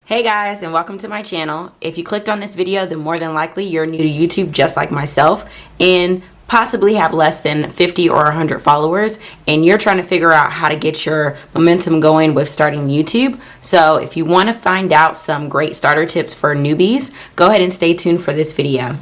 Hey guys, and welcome to my channel. If you clicked on this video, then more than likely you're new to YouTube just like myself and possibly have less than 50 or 100 followers, and you're trying to figure out how to get your momentum going with starting YouTube. So if you want to find out some great starter tips for newbies, go ahead and stay tuned for this video.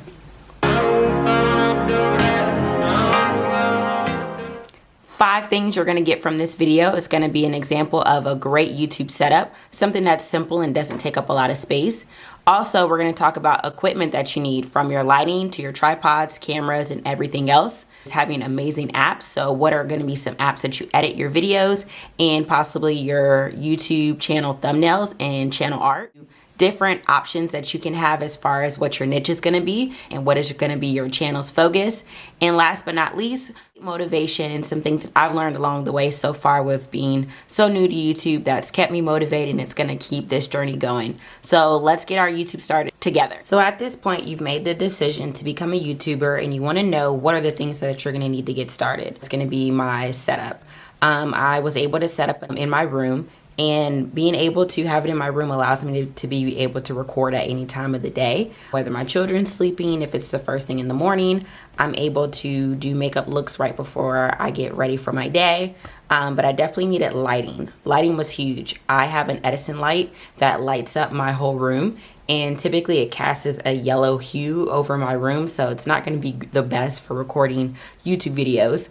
Five things you're going to get from this video is going to be an example of a great YouTube setup, something that's simple and doesn't take up a lot of space. Also, we're going to talk about equipment that you need, from your lighting to your tripods, cameras, and everything else. It's having amazing apps. So what are going to be some apps that you edit your videos and possibly your YouTube channel thumbnails and channel art. Different options that you can have as far as what your niche is going to be and what is going to be your channel's focus. And last but not least, motivation and some things that I've learned along the way so far with being so new to YouTube that's kept me motivated, and it's going to keep this journey going. So let's get our YouTube started together. So at this point, you've made the decision to become a YouTuber and you want to know what are the things that you're going to need to get started. It's going to be my setup. I was able to set up in my room. And being able to have it in my room allows me to be able to record at any time of the day. Whether my children's sleeping, if it's the first thing in the morning, I'm able to do makeup looks right before I get ready for my day. But I definitely needed lighting. Lighting was huge. I have an Edison light that lights up my whole room, and typically it casts a yellow hue over my room, so it's not going to be the best for recording YouTube videos.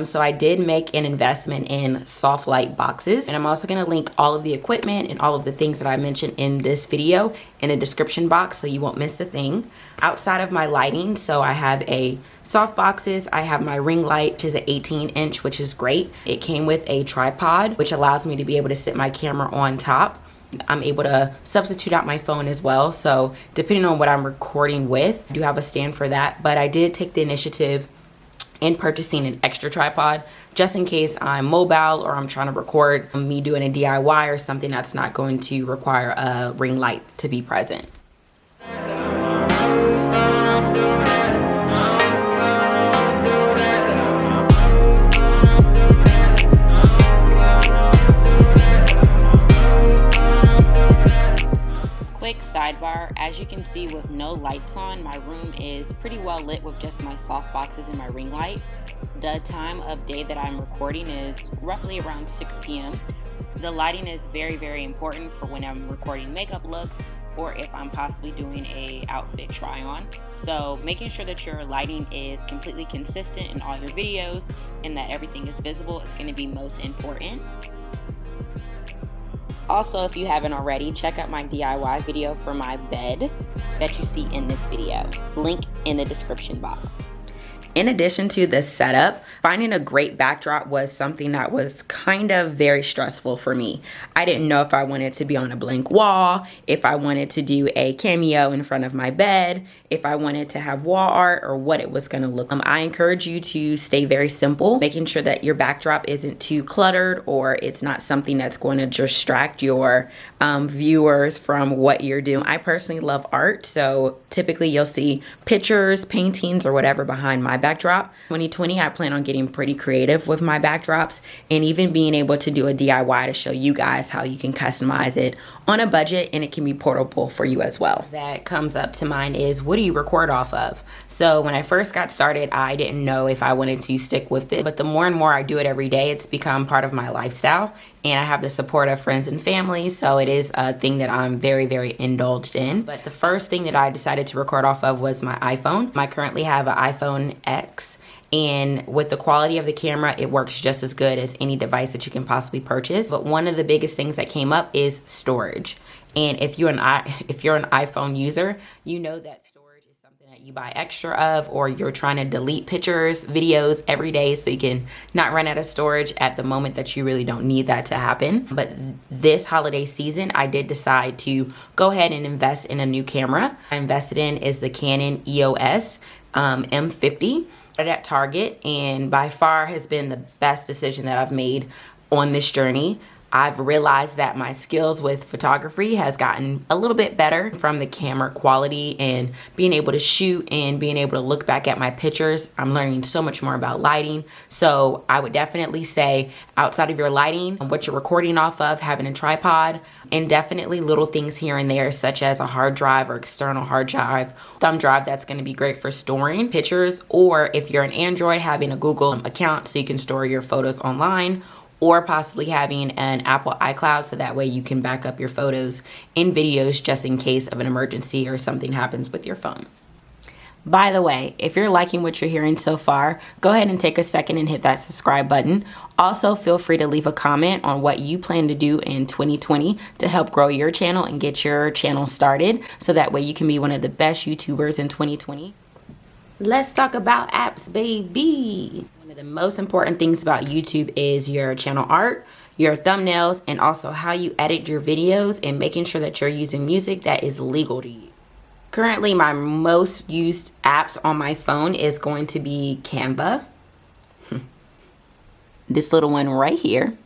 So I did make an investment in soft light boxes, and I'm also going to link all of the equipment and all of the things that I mentioned in this video in the description box so you won't miss a thing. Outside of my lighting, so I have a soft boxes, I have my ring light, which is an 18-inch, which is great. It came with a tripod, which allows me to be able to sit my camera on top. I'm able to substitute out my phone as well, so depending on what I'm recording with, I do have a stand for that. But I did take the initiative in purchasing an extra tripod just in case I'm mobile or I'm trying to record me doing a DIY or something that's not going to require a ring light to be present. Quick sidebar, as you can see with no lights on, my room is pretty well lit with just my soft boxes and my ring light. The time of day that I'm recording is roughly around 6 p.m. The lighting is very, very important for when I'm recording makeup looks or if I'm possibly doing a outfit try on. So making sure that your lighting is completely consistent in all your videos and that everything is visible is going to be most important. Also, if you haven't already, check out my DIY video for my bed that you see in this video. Link in the description box. In addition to the setup, finding a great backdrop was something that was kind of very stressful for me. I didn't know if I wanted to be on a blank wall, if I wanted to do a cameo in front of my bed, if I wanted to have wall art, or what it was going to look like. I encourage you to stay very simple, making sure that your backdrop isn't too cluttered or it's not something that's going to distract your viewers from what you're doing. I personally love art, so typically you'll see pictures, paintings, or whatever behind my backdrop. 2020, I plan on getting pretty creative with my backdrops and even being able to do a DIY to show you guys how you can customize it on a budget, and it can be portable for you as well. That comes up to mind is, what do you record off of? So when I first got started, I didn't know if I wanted to stick with it, but the more and more I do it every day, it's become part of my lifestyle, and I have the support of friends and family, so it is a thing that I'm very, very indulged in. But the first thing that I decided to record off of was my iPhone. I currently have an iPhone X, and with the quality of the camera, it works just as good as any device that you can possibly purchase. But one of the biggest things that came up is storage. And if you're an iPhone user, you know that storage is something that you buy extra of, or you're trying to delete pictures, videos every day so you can not run out of storage at the moment that you really don't need that to happen. But this holiday season, I did decide to go ahead and invest in a new camera. I invested in is the Canon EOS M50 at Target, and by far has been the best decision that I've made on this journey. I've realized that my skills with photography has gotten a little bit better from the camera quality and being able to shoot and being able to look back at my pictures. I'm learning so much more about lighting. So I would definitely say outside of your lighting, what you're recording off of, having a tripod, and definitely little things here and there such as a hard drive or external hard drive, thumb drive that's going to be great for storing pictures, or if you're an Android, having a Google account so you can store your photos online, or possibly having an Apple iCloud so that way you can back up your photos and videos just in case of an emergency or something happens with your phone. By the way, if you're liking what you're hearing so far, go ahead and take a second and hit that subscribe button. Also, feel free to leave a comment on what you plan to do in 2020 to help grow your channel and get your channel started so that way you can be one of the best YouTubers in 2020. Let's talk about apps, baby. One of the most important things about YouTube is your channel art, your thumbnails, and also how you edit your videos and making sure that you're using music that is legal to you. Currently, my most used apps on my phone is going to be Canva. This little one right here.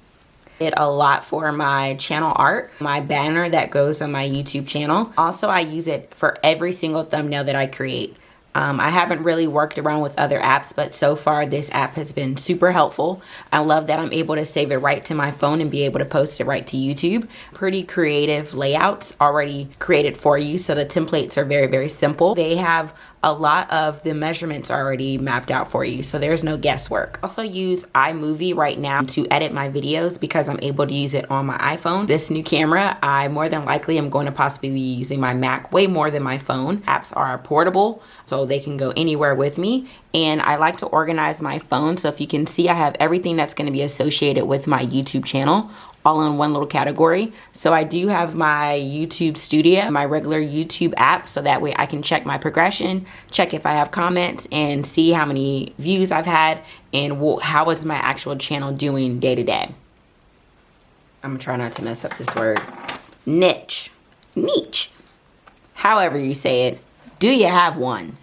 It a lot for my channel art, my banner that goes on my YouTube channel. Also, I use it for every single thumbnail that I create. I haven't really worked around with other apps, but so far this app has been super helpful. I love that I'm able to save it right to my phone and be able to post it right to YouTube. Pretty creative layouts already created for you, so the templates are very, very simple. They have a lot of the measurements already mapped out for you, so there's no guesswork. Also use iMovie right now to edit my videos because I'm able to use it on my iPhone. This new camera, I more than likely am going to possibly be using my Mac way more than my phone. Apps are portable, so they can go anywhere with me. And I like to organize my phone, so if you can see, I have everything that's going to be associated with my YouTube channel all in one little category. So I do have my YouTube Studio, my regular YouTube app, so that way I can check my progression, check if I have comments, and see how many views I've had and how is my actual channel doing day to day. I'm gonna try not to mess up this word. Niche. However you say it. Do you have one?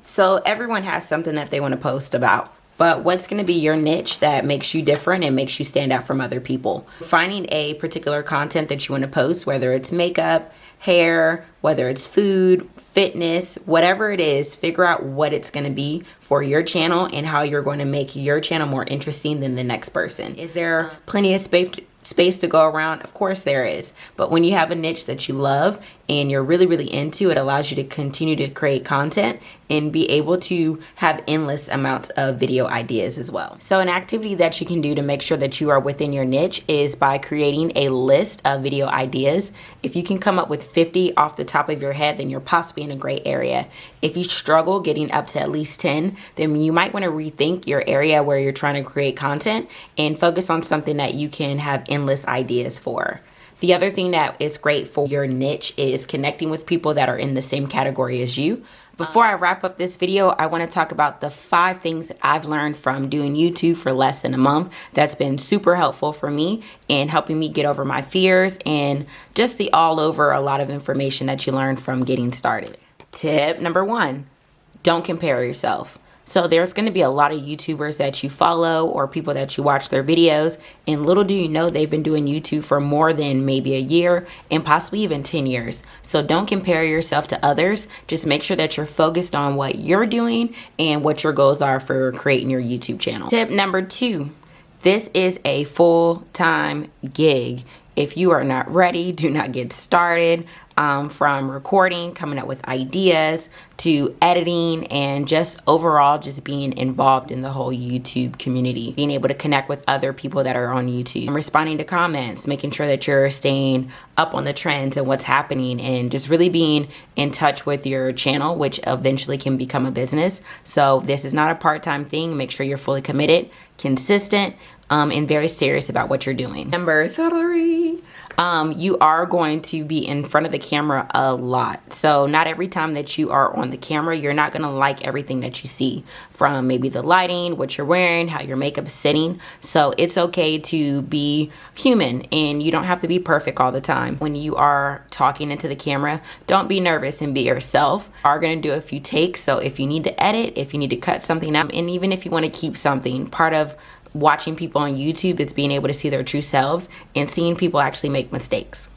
So everyone has something that they want to post about. But what's going to be your niche that makes you different and makes you stand out from other people? Finding a particular content that you want to post, whether it's makeup, hair, whether it's food, fitness, whatever it is, figure out what it's going to be for your channel and how you're going to make your channel more interesting than the next person. Is there plenty of space to go around? Of course there is. But when you have a niche that you love and you're really, really into, it allows you to continue to create content and be able to have endless amounts of video ideas as well. So an activity that you can do to make sure that you are within your niche is by creating a list of video ideas. If you can come up with 50 off the top of your head, then you're possibly in a great area. If you struggle getting up to at least 10, then you might want to rethink your area where you're trying to create content and focus on something that you can have endless ideas for. The other thing that is great for your niche is connecting with people that are in the same category as you. Before I wrap up this video, I want to talk about the 5 things that I've learned from doing YouTube for less than a month that's been super helpful for me in helping me get over my fears and just the all over a lot of information that you learn from getting started. Tip number 1, don't compare yourself. So there's going to be a lot of YouTubers that you follow or people that you watch their videos, and little do you know they've been doing YouTube for more than maybe a year and possibly even 10 years. So don't compare yourself to others. Just make sure that you're focused on what you're doing and what your goals are for creating your YouTube channel. Tip number 2, this is a full-time gig. If you are not ready, do not get started. From recording, coming up with ideas, to editing, and just overall just being involved in the whole YouTube community. Being able to connect with other people that are on YouTube. And responding to comments, making sure that you're staying up on the trends and what's happening, and just really being in touch with your channel, which eventually can become a business. So this is not a part-time thing. Make sure you're fully committed, consistent, and very serious about what you're doing. Number 3. You are going to be in front of the camera a lot. So not every time that you are on the camera, you're not going to like everything that you see, from maybe the lighting, what you're wearing, how your makeup is sitting. So it's okay to be human, and you don't have to be perfect all the time. When you are talking into the camera, don't be nervous and be yourself. You are going to do a few takes. So if you need to edit, if you need to cut something out, and even if you want to keep something, part of watching people on YouTube is being able to see their true selves and seeing people actually make mistakes.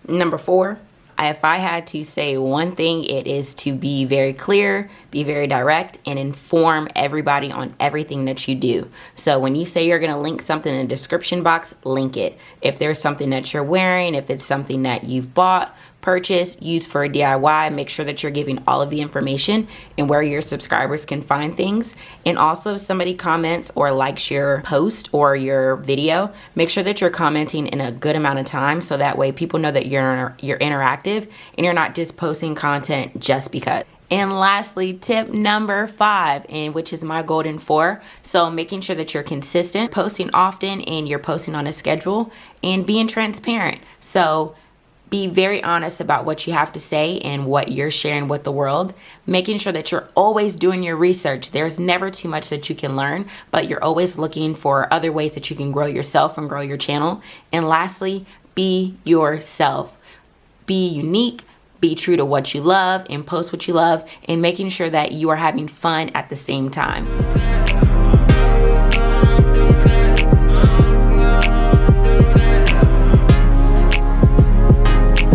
Number 4, if I had to say one thing, it is to be very clear, be very direct, and inform everybody on everything that you do. So when you say you're going to link something in the description box, link it. If there's something that you're wearing, if it's something that you've bought, purchase, use for a DIY, make sure that you're giving all of the information and where your subscribers can find things. And also, if somebody comments or likes your post or your video, make sure that you're commenting in a good amount of time so that way people know that you're interactive and you're not just posting content just because. And lastly, tip number 5, and which is my golden 4. So making sure that you're consistent, posting often, and you're posting on a schedule, and being transparent. So be very honest about what you have to say and what you're sharing with the world. Making sure that you're always doing your research. There's never too much that you can learn, but you're always looking for other ways that you can grow yourself and grow your channel. And lastly, be yourself. Be unique. Be true to what you love and post what you love, and making sure that you are having fun at the same time.